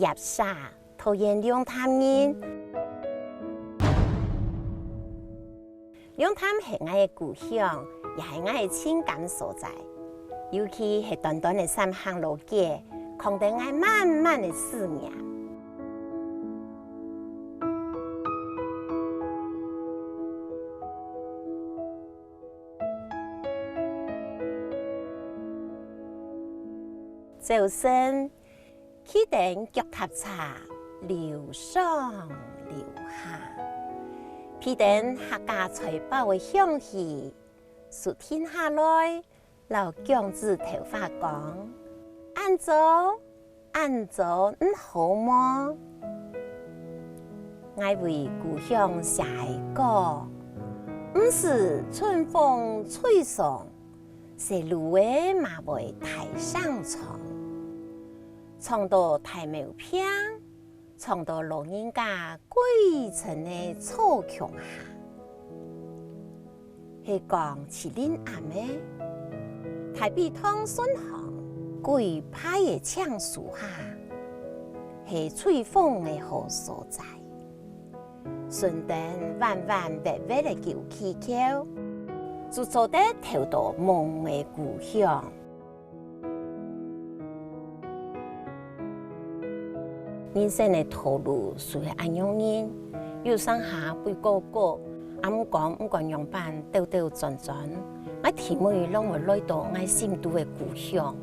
叶沙桃园龙潭人，龙潭是我的故乡，也是我的情感所在。尤其是短短的3行路街，扛得我满满的思念。早晨，起灯脚踏茶，流上流下，披灯客家财宝的香气，暑天下来，老姜子头发讲，安做好么？我为故乡写的歌，不是春风吹送，是芦苇马尾台上唱。唱到太庙片，唱到老人家归尘的草墙下，是讲麒麟阿妹，太比汤顺行，归派的枪树下，是吹风的好所在。顺等弯弯白白的旧气球，就坐得头到梦的故乡。人生的道路虽然安样人，有上下背高高，不管样板兜兜转转，我甜美让我来到我心中的故乡。